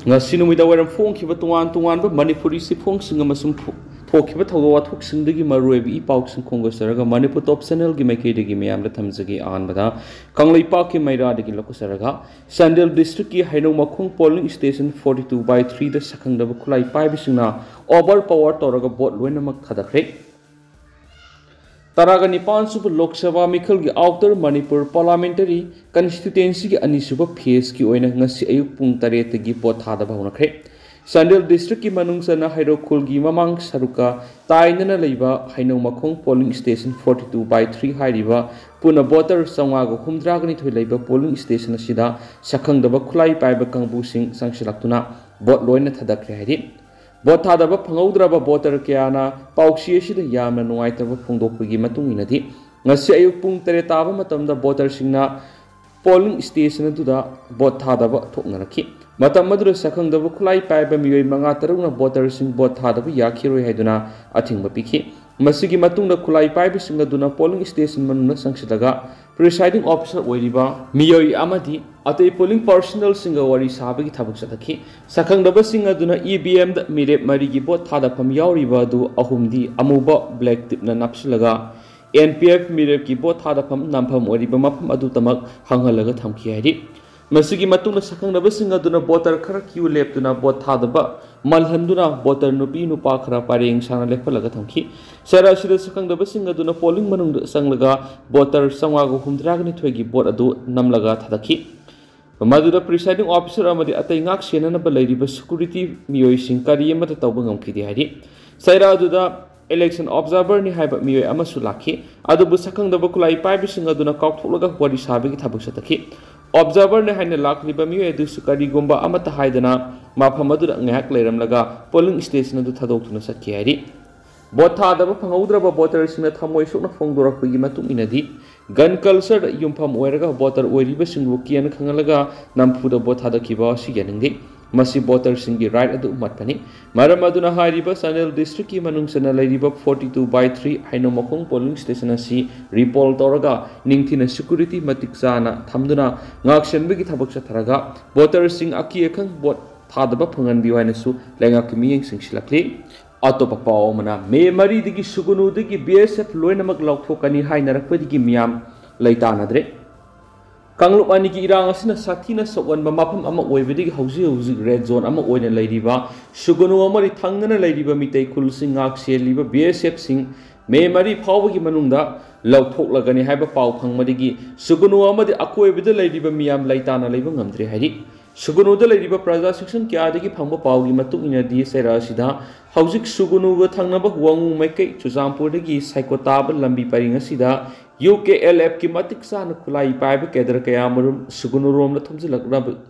Ngashi Nungdang Fonkiba Tuan Manipuri Sipong Amasum Tokiba Togawatuk Sindigi Maruebi Pauks and Kongosaraga, Manipur Top Senel Gimeke Gimeam the Tamzagi Anbada, Kanglai Paki Maida de Gilokosaraga, Sandel District Hinomakung Polling Station 42/3 the second of Kulai Pibisina, Overpower Toraga Bot Wenamak Kadakre. Taraga Nipan Super Lok Sabha Mikhalgi Outer Manipur Parliamentary Constituency Anisuba PS ki oina ngasi ayuk pung taretagi bot hada bahunakre. Sandel District ki manungsana Hairokulgi Mamang Saruka Tainana Leiba Hainomakong Polling Station 42/3 hairiba Puna Boter Sangago Humdragani to Leiba Polling Station Sida Sakang daba Kulai Paiba Kangbusing Sangshiraktuna Bot Loina Tadakre Hairi. Bot Hadaba Pangodraba Boter Kiana, Pauxi Yam and White of Pungopigi Matunginati, Nasi Ayuk Pung Teretava Matam the Boter Singna, Polling Station to the Bot Hadaba Toknaraki. Matamadu Sakang the Vukulai Paiba Mui Mangataruna Boter Sing Bot Hadaba Yakiro Heduna, Atimba Piki, Masigi Matunda Kulai Pipe Singaduna Polling Station Manuna Sangshidaga, Presiding Officer Weriba, Miyoi Amadi. Ate polling personnel singa wari sabagi thabuk sataki sakang daba singa duna EBM da mire marigi bot thada pham yauriba du ahumdi amuba black tip na napsilaga NPF mire ki bot thada pham nampham oriba mapham adu tamak hanghalaga thamki hari masigi matuna sakang daba singa duna botar khara kiu lep duna bot thada ba malhanduna botar nupi nupa khara pareng sana lepalaga thamki sara sida sakang daba singa duna polling manung sanglaga botar sangwago humdragni thoigi bot adu namlaga thadaki Madura presiding officer amadi atai ngak senana ba lairiba security miyoi sing kari amata tawba ngamkhidi hari saira aduda election observer ni haiba miyoi amasu lakhi adubu sakang daba kulai paibi sing aduna kauktholaga wari sabigi thabuk sataki observer ne haina lakliba miyoi adu sukari gomba amata haidana mafam adura ngak leiramlaga polling station adu thadoktuna sakki hari Bot Hadaba Pangodraba Boters in the Tamoy Sona Fongdora Pigimatuminadi, Gun culture Yumpam Werga, Botter Weribus in Wuki and Kangalaga, Nampuda Botada Kiba, Siganindi, Masi Botters in the right at the Matani, Maramaduna Hariba, Sanel District, Manungsana Ladybug 42/3, Hinomakong Polling Station C, Repol Toraga, Ningtina Security, Matixana, Tamduna, Ngakshan Bigitabaksa Taraga, Botters sing Akiakang, Bot Hadaba Pangan Biwanasu, Langakimi sing Shilakli. Auto Papa Omana, May Marie the Sugunu, the BSF Loinamak Laukani Hainarakpadi Miam, Laitanadre. Kanglu Aniki Rangasina Satina so one Mamapam Ama Wavidi Housi Red Zone Ama Oina Ladyba, Sugunu Amari Tangana Ladyba Mite Kulsing Axia Liba, BSF Sing, May Marie Pawaki Manunda, Lautok Lagani Haba Pau Pang Madigi, Sugunu Amadi Akwe with the Ladyba Miam Laitana Labang Amdre Hari. Sugunu the Ladyba Praza section Kiadiki Pamba Pau Matu in a D. Sera Sida. Hausik Sugunu Tangnaba Wangu Make Chuzampurigi Psychotab Lambi Paringasida UKLF Kimatic San Kulai Pipe Kedra Kayamarum Sugunu Rom the Tomzilana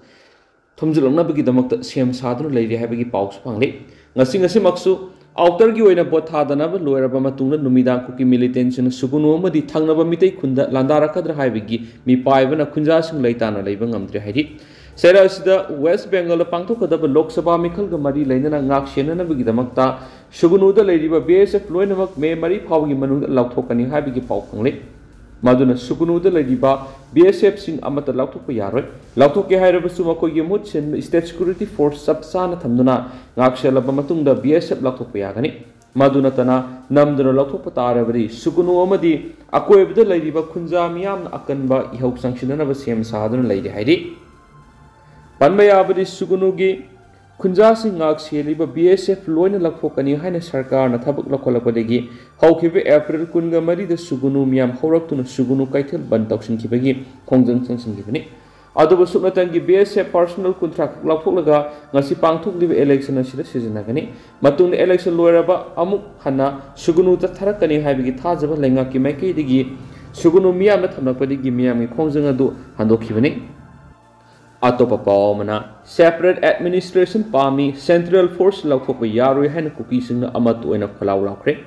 Bigidamak Siam Sadhu Lady Habigi Pauks Pangli Nasing a Simaksu Outer Guina Botadanaba Lower Bamatuna Nungdang-Kuki militants in Sugunu the Tangnaba Mite Kunda Landarakpa Habigi Mi Paivan Kunjasing Laitana Labang Amdre Hedi Sera sida West Bengal Pangto Kadaba Lok Sabha Mikal Gamari Lena Ngak Shenana Bigidamakta Sugunu the Ladyba BSF Loinamak May Marie Pawgi Manu Lautokani Habigi Pawkangli Maduna Sugunu the Ladyba BSF Sing Amata Lautokayaro Lautoki Hirabasumako Yamut and State Security Force Subsana Tamduna Ngak Shelabamatunda BSF Lautokayagani Maduna Tana Namduna Lautopataravari Sugunu Amadi Akwe the Ladyba Kunza Miam Akanba Ihok Sanctionana Siam Sadun Lady Heidi Panmayabadi Sugunugi Kunjasi Ngak Seliba BSF Loina Lakokani Hina Sarkar Natabuk Lakolapodegi, Hawkibe April Kungamari the Sugunu Miam Horak to Sugunu Kaitel Bantoxin Kibagi, Kongjang Sanction Giveni. Other Sunatangi BSF personal contract Lakolaga, Nasipang took the election as Sizanagani, Matun election Loeraba Amuk Hana, Sugunu Tarakani Habigi Tazaba Langaki Maki Digi, Sugunu Miam Natanapadi Miami Kongjangadu Handokiveni. Atopa Paumana, separate administration Pami, Central Force Lautopa Yaru Hen cookies in the Amatu and of Kalaurakre.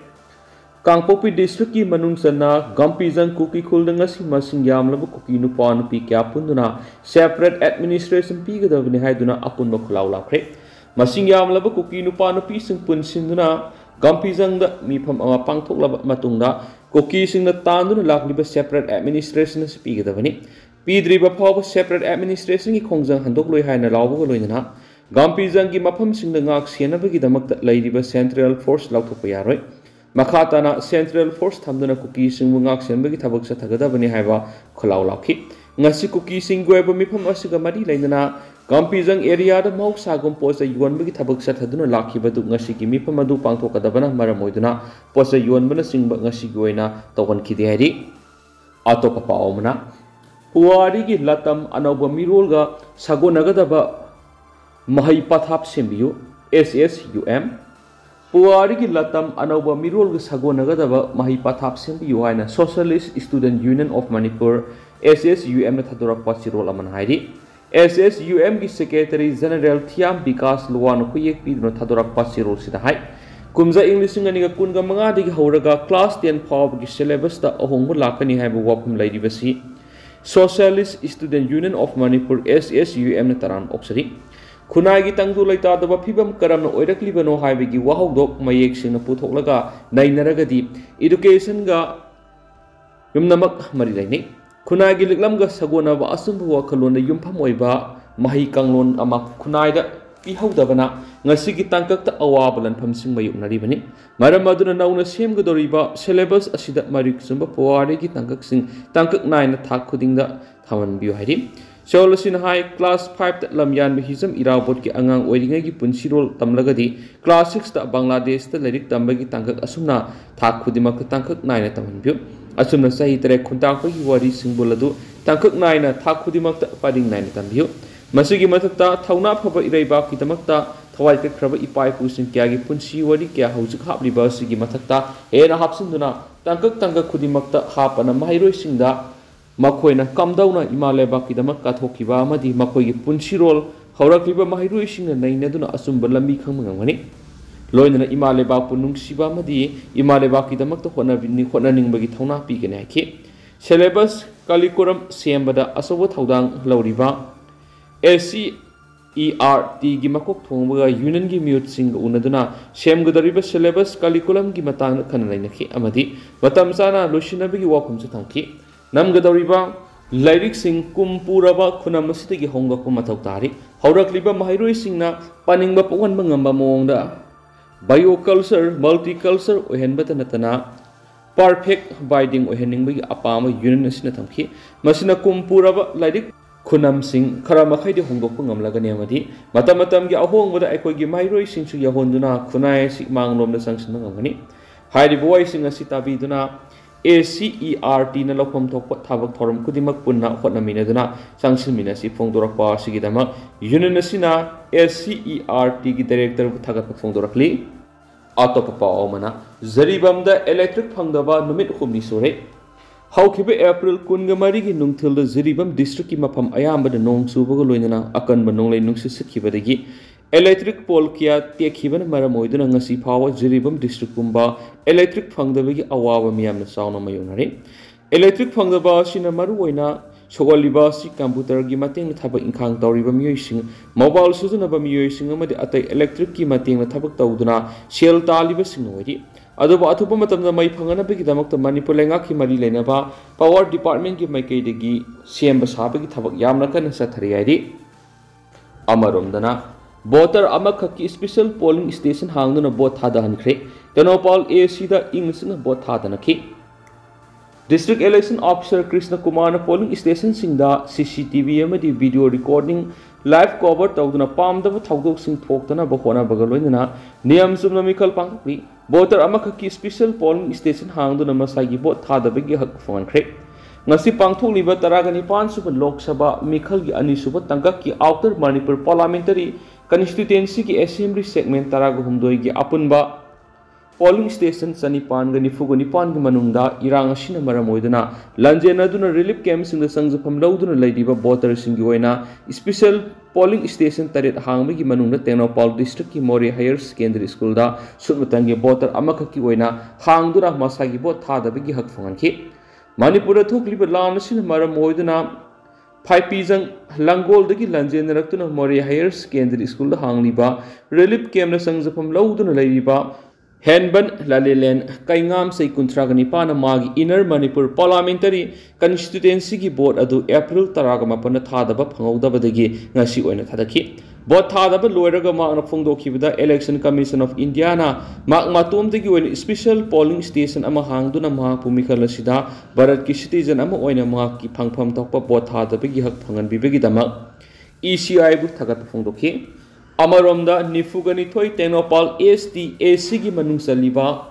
Kangpopi district Manungsana, Gumpizan cookie Kuldangasi Masing Yamlaba cookie Nupan Pika Punduna, separate administration Piga of Nihaduna Apuno Kalaurakre. Masing Yamlaba cookie Nupan piece in Punsinduna, Gumpizan the Mipam Amapangtok Matunda, cookies in the Tandun Lakliba separate administration Spiga the Veni. Pidriba Pop separate administration Kongjang Handok Haina Lavo Loina, Gampijang ki mafam singda ngak sienabagidamakta lairiba Central Force lauthokpa yaroi makhatana Central Force thamduna Kuki singbu ngak sienbagi thabak sathagadabani haiba khulaw lakhi ngasi Kuki singgoeba mifam asiga mari lainana Gampijang area da mausagum posa yuanbagi thabak sathaduna lakhibadu ngasi ki mifam adu pangthokadabana maramoiduna posa yuanbana singba ngasi goina tawhankhide hairi atopa paomna puari gi latam anauba mirolga sagonagadaba mahai pathap sembiyu SSUM puari gi latam anauba mirol ga sagonagadaba mahai pathap sembiyu haina Socialist Student Union of Manipur SSUM na thadorakpa chirol aman hairi SSUM gi Secretary General Thiam Bikas Luwan khuyek pidno thadorakpa chirol sida hai kumza English nganiga kunga manga digi horaga class 10 phaw gi syllabus ta ahongbu lakani haibu wapum lairibasi Socialist Student Union of Manipur SSUM na taran oksari Kunagi tangdu laita daba phibam karamna oiraklibano haibigi wahawdok mayek singna puthoklaga nainaragadi education ga yumnamak mari laini kunagi liklam ga sagona ba asumbu wakhalon yumpham oiba mahi kanglon ama kunaida pihawdabana ngasi gi tangkakta awaba lanpham sing mayuknari bani maram aduna nauna semgadoriba syllabus asida marik sumba powari gi tangkak sing tangkak naina thak khudingda thaman biu hairi Solution high class 5 ta lamyan bihizam irabot ki angang oiringa gi punsirol tamlagadi class 6 ta Bangladesh ta lerik tambagi tangkak asumna thak khudimak tangkak naina tamanbyu asumna sahi tere khuntak gi wari singbuladu tangkak naina thak khudimak ta pading naina tambyu masigi mathakta thauna phaba iraiba ki tamakta thawai ke khraba ipai pusin kya gi punsi wari kya haujuk habliba sigi mathakta ena hapsinduna tangkak khudimak ta hapana mairoi singda makoina kamdauna imaleba kidamak kathokiba amadi makoigi punsirol haurakliba mahirui singna nainaduna asumba lambi khangmangani loinana imaleba punungsiba amadi imaleba kidamak to honaningbagi thauna pigene haki syllabus curriculum sembada asobo thaudang lauriba SCERT gi makok thongbaga union gi mute sing unaduna semgadariba syllabus curriculum gi matang khanalainaki amadi matam sana losinabagi waphum chu thangki Namgadoriba Lyric sing kumpuraba kunamasitagi honga kumathautari haurakliba mahairoi singna paningba ponghanba ngamba mongda bioculture multiculture ohenbata natana perfect binding oheningbagi apama union asina thamki masina kumpuraba lyric khunam sing khara makhaidi hongdokpa ngamlagani amadi matam gi ahongboda aikogi mahairoi singsu yahonduna khunai si manglomda sangsinna ngamgani hairi boy sing asitabiduna ACERT na lakhom thokpa thabak thoram kudimak punna hotnaminaduna sangsilminasi phongdorakpa sigidama union asina SCERT gi director thagat phongdorakli atopa paomana zaribamda electric phangdaba numit khumni sore haukibe April 13 gi nungthilda zaribam district ki mafam ayambada nong subaga loinana akanba nonglei nungsi sikhibadagi electric pole kya tekhiban maramoiduna ngasi phawa zaribam district kumba electric phangdabagi awaba miyamna sauna mayonare electric phangdaba sina maruoina sogaliba si computer gi mateng thabak inkhang tawriba miyoising mobile sujunaba miyoising amadi atai electric ki mateng thabak tawduna sel taliba singnoidi adoba athupa matamda mai phangana bagi damakta manipur lenga ki mari lenaba power department ki maikei degi semba sabagi thabak yamna kana sathari aidi amaromdana voter amakaki special polling station hangduna vote thadahankre Tenopal ACda English vote thadanaki District Election Officer Krishna Kumar polling station singda CCTV amadi video recording live cover tawduna pamdaba thawdok sing thoktana bahona bagaloina niyam sumna mikal pangri voter amakaki special polling station hangduna masagi vote thadabagi hak phonkhre ngasi pangthokliba taragani pansuba Lok Sabha Mikhal gi ani suba tangkak ki outer Manipur parliamentary constituency ki assembly segment taraga humdoi gi apunba polling station sanipan ga nifuga gi manungda irang asina maramoiduna lanjenaduna relief camp sing da sangjapam lauduna leidiba voter sing gi oina special polling station taret hangba gi manungda Tenopal district ki Mori higher secondary school da sutmatang gi voter amakaki oina hangdura masagi vote thada gi hak phanganki Manipur thokliba lan asina maramoiduna Phaipijang Langol dagi lanjenarakuna Mori higher secondary school da hangliba relief camp na sangjapam lauduna leidiba Henban Lalilen Kaingam Sei Kuntraganipana Magi Inner Manipur Parliamentary Constituency ki board adu April Taragamapana Thadaba Pangodabadagi Ngashi Oina Tadaki. Both Thadaba Loiraga Magna Fungdokibida Election Commission of Indiana Magmatum the UN special polling station Amahang Dunama Pumikala Sida Barat ki citizen Ama Oina Maki Pangpam Topa both Thadabigi Hak Pangan Bibigi Dama ECI Book Tagat Fungdoki. Amaromda Nifugani Toy Tenopal STAC gi manung saliba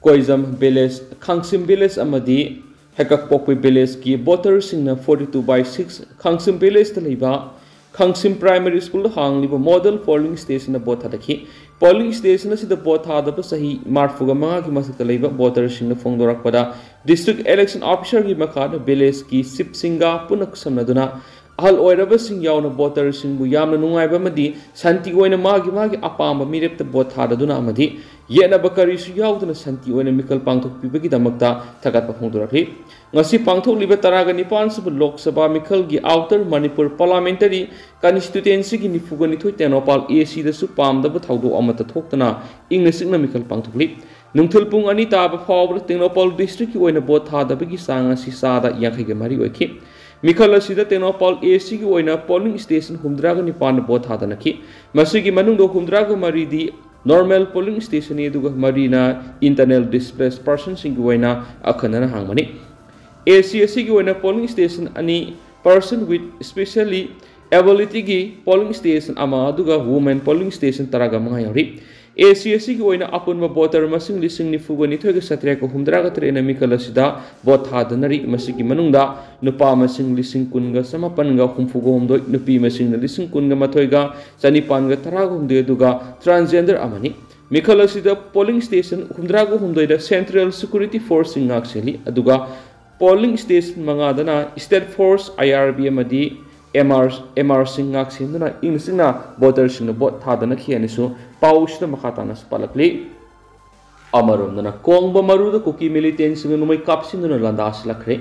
Koizam Village Khangsim Village amadi Hekak Pokwe Village ki voters singna 42/6 Khangsim Village taliba Khangsim Primary School hang liba model polling station na bot hadaki polling station si the bot hadaba sahi marfuga mga ki masakta laiba voters singna fongdorakpada district election officer gi makada village ki sip singa punak samnaduna Ahal oiraba sing yauna voter sing bu yamna nungaiba madi santi oina magi apamba mirepta bot hadaduna amadi yena bakari su yauduna santi oina mikal pangthok pibagi damakta thagat paphongdorakli ngasi pangthok liba taraga nipan sub lok sabha mikal gi outer manipur parliamentary constituency gi nifugani thoi tenopal AC da su pamda ba thaudo amata thoktana ingna sikna mikal pangthokli nungthulpung ani taba fawbra tenopal district ki oina bot hadabagi sanga si sada yakhai ge mari oikhi Mikhala sida Tenopal AC ki oina polling station humdraga nipan bot hadanaki masigi manungdo humdraga maridi normal polling station eduga marina internal displaced person sing oina akhanana hangmani AC ki oina polling station ani person with specially ability gi polling station ama aduga women polling station taraga mga yori AC ki oina apunma voter masing lising ni fugani thoga satre ko humdraga trena mikhala sida bot hadanari masigi manungda nupa masing lising kunga samapan ga humfugo humdoi nupi masing lising kunga mathoiga chanipan ga taraga humde duga transgender amani mikhala sida polling station humdraga humdoi da central security force ngak seli aduga polling station mangadana state force IRB amadi MR Singak Sinduna Insina voters in the bot Hadana Kianisu, Paush the Makatanas Palakli Amarum, the Kongba Maru, the cookie militants in the cups in the Landas Lacre.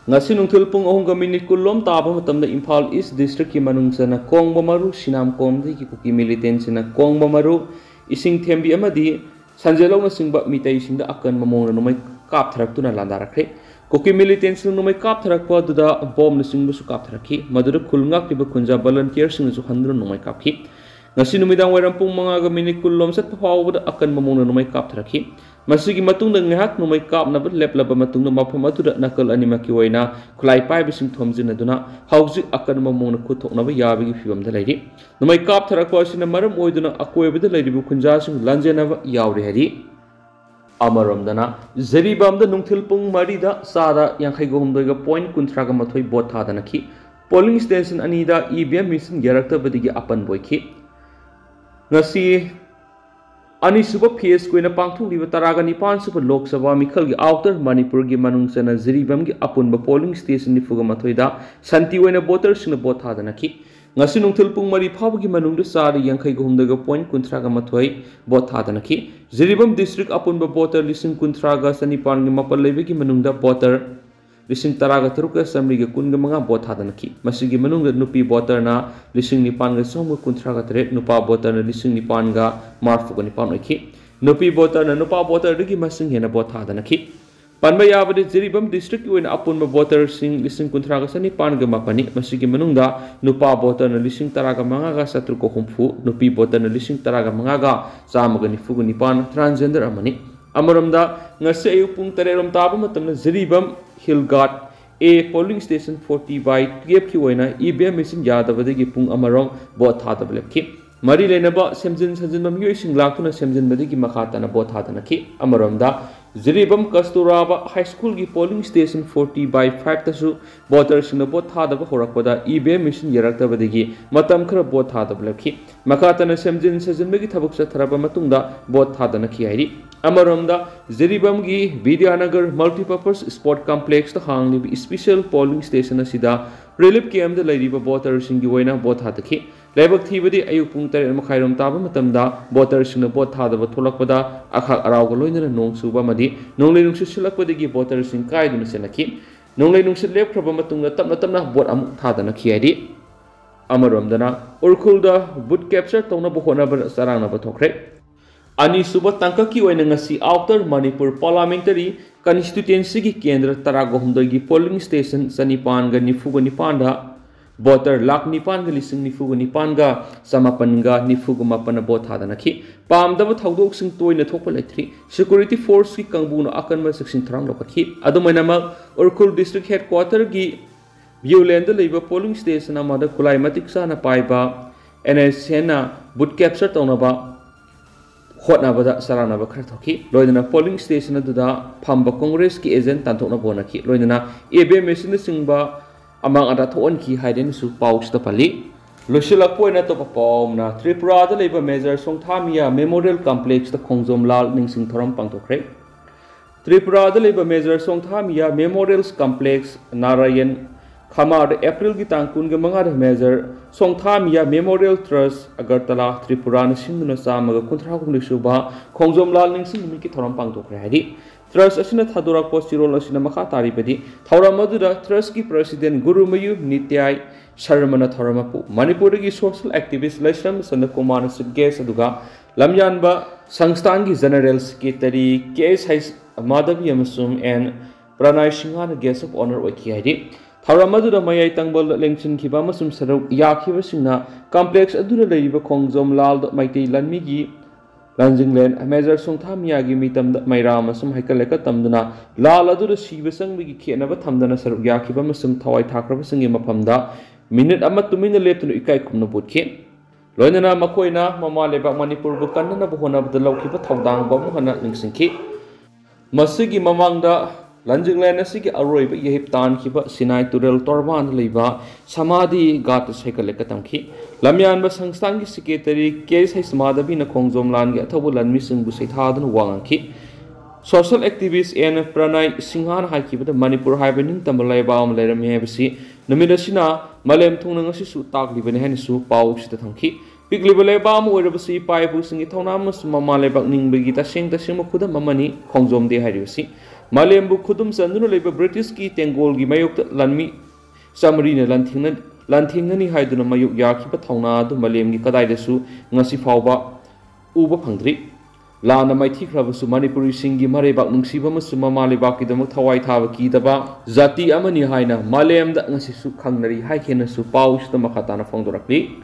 Ngashi Nungdang Onga Minikulom Tabamatam the Impal East District Manungsana Kongba Maru, Sinam Kom, the cookie militants in a Kongba Maru, Ising Tembi Amadi, Sanjelo Singba Mitation the Akan Mamona no my cap traktuna Landarakre. Cookie militants no may cap trackpa to the bomb the single cap traki, Madura Kulngak Tiba Kunja volunteers in the 100 no my capki. Nasinumidang Werampung Manga Minikulom set power with Akan Mamona no my cap traki. Masigi Matung the Nihak no my cap never lepla Matung the Mapamatu the Nakal Animakiwena, Kulai Pibis in Tomzinaduna, Hausi Akan Mamona Kutok Nava Yabi if you am the lady. No my cap trackwas in a Maram Oiduna Aqua with the lady Bukunjas Lanjanava Yauri Hedi. Amaramdana Zeribam the Nungthulpung Marida Sada Yankagomdoga Point Kuntragamatoi Botadanaki polling station Anida EBM mission Yarakta Badigi Apan Boyki Nasi Anisuba PS Queen Pangtu Livataraga Nipan Super Lok Sabha Mikal outer Manipur gi Manungsana Zeribam gi Apunba polling station Nifugamatoida Santi Wena voters in the Botadanaki Ngashi Nungdang Mari Pabagi Manunda Sari Yankai Gumdaga Point Kuntraga Matoi Bot Hadanaki Zeribam District Apunba Boter Lising Kuntraga Sanipan Mapal Leviki Manunda Boter Lising Taraga Truka Samriga Kungamanga Bot Hadanaki Masigi Manunga Nupi Boterna Lising Nipanga Songa Kuntraga Tret Nupa Boter Lising Nipanga Marfuga Nipanaki Nupi Boter Nupa Boter Rigi Masing Hena Bot Hadanaki Panbayabadi Zeribam District when Apunba Boter Sing Lising Kuntraga Sanipan Gamapani Masigi Manunda Nupa Boter Lising Taraga Mangaga Satruko Humfu Nupi Boter Lising Taraga Mangaga Samagani Fugunipan Transgender Amani Amaramda Ngase Pung Tareram Tabamatam Zeribam Hillgard A polling station 40/12 Kiwena EBM Mission Yadavadi Pung Amarong Bot Hadableki Mari Lenaba Semjin Sajin Mamuising Lakuna Semjin Badiki Makatana Bot Hadanaki Amaramda Zeribam Kasturaba High School ki polling station 40/5 tasu voters in the bot hadaba horakpada EBM mission yarakta badigi matam khara bot hadaba lakhi makatana semjin sajinbagi thabuk sa tharaba matungda bot hadana ki hairi Amaramda Zeribam gi Vidyanagar multipurpose sport complex ta hangli special polling station asida relief camp the lady voters in giwena bot hadaki Lebak Thibadi Ayupung Tare Makairam Taba Matamda, voters in the bot hadaba Tolakpada, Akak Aragaloina Nong Suba Madi, Nonglin Silakwadigi voters in Kaidun Senaki, Nonglin Silep Probamatunda Tamnatamna bot Amuk Tadana Kiadi, Amaramdana, Urkulda, Boot Capture Tona Bohona Sarana Batokre. Anisuba Tankaki Wenangasi Outer Manipur Parliamentary Constituency Kendra Taragahumdagi polling station Sanipanga Nifuga Nipanda voter Lak Nipanga Lising Nifuga Nipanga Samapanga Nifuga Mapana Bothadanaki Pamdava Thaudok Sing Toy Natopalitri Security Force Ki Kangbuno Akanma Section Trang Lokaki Adumanama Urkul District Headquarter Gi Violent Labor polling station Amada Kulaimatic Sana Paiba NSNA boot capture Tonaba Hotnabada Saranaba Kartoki, Loidana polling station at the Pamba Congress ki agent Tantona Bonaki, Loidana EB Machine Singba among other Tonki hiding su pouch the Pali. Lushila Poina Topapomna, Tripura the labor measure Songtamia Memorial Complex the Kongzom Lal Ningsing Toram Pantokre. Tripura the labor measure Songtamia Memorials Complex Narayan Khamar April Gitankun Gamanga measure Songthamia Memorial Trust Agartala Tripura Sinduna Samaga Kuntrakunishuba Kongzom Lal Ningsing Miki Toram Pangtokradi Trust Asina Thadura Postirol Asina Makatari Pedi Thauramadu Trust ki President Guru Mayu Nityai Sharamana Thoramapu Manipurigi social activist Lasham Sandakumana Sudges Aduga Lamyanba Sangstangi General Secretary Case Hais Madhavi Yamasum and Pranay Singhan Guest of Honor Wakiadi Tharamadu Mayai Tangbal Lengchin Kibamasum Saruk Yakivasina Complex Adura Laiba Kongzom Lal Maiti Lanmigi Lanjingland Measure Songthamiyagi Mitam Mairamasum Haikaleka Tamdana Lal Adura Shivasang Wiki Kianava Tamdana Saruk Yakibamasum Tawai Takrabasing Mapamda Minute Amatumina Lepton Ikai Kumno Butke Loinana Makoina Mama Leba Manipur Bukana Buhona the Lokipa Tawdang Bamuhana Ningsinki Masigi Mamanga Lanjingland Asiki Aroiba Yahip Tan Kiba Sinai Turel Torban Liba Samadhi Gat Sekalekatamki Lamyan Basangstangi Secretary Case Hismadabina Kongzom Langi Atabulan Missing Busitadan Wanganki Social activists and Pranay Singhan Haikiba the Manipur Hibening Tambalaiba Leram Havasi Namidasina Malem Tunangasisu Tak Libanhanisu Pau Sitatanki Big Libalebam Werabasi Pai Busing Tonamus Mama Lebak Ning Begita Sing the Simakuda Mamani Kongzom de Hariusi Malembu Kudum Sanduna Labor British Ki Tengol Gimayuk Lanmi Samarina Lantingani Haiduna Mayuk Yaki Patona to Malem Kadaisu Ngasi Fauba Uba Pangri Lana Maiti Kravasu Manipuri Singi Marebak Nungsiba Masuma Malibaki the Mutawai Tavaki Daba Zati Amani Haina Malem that Ngasisu Kangnari Haikenasu Paush the Makatana Fondorakli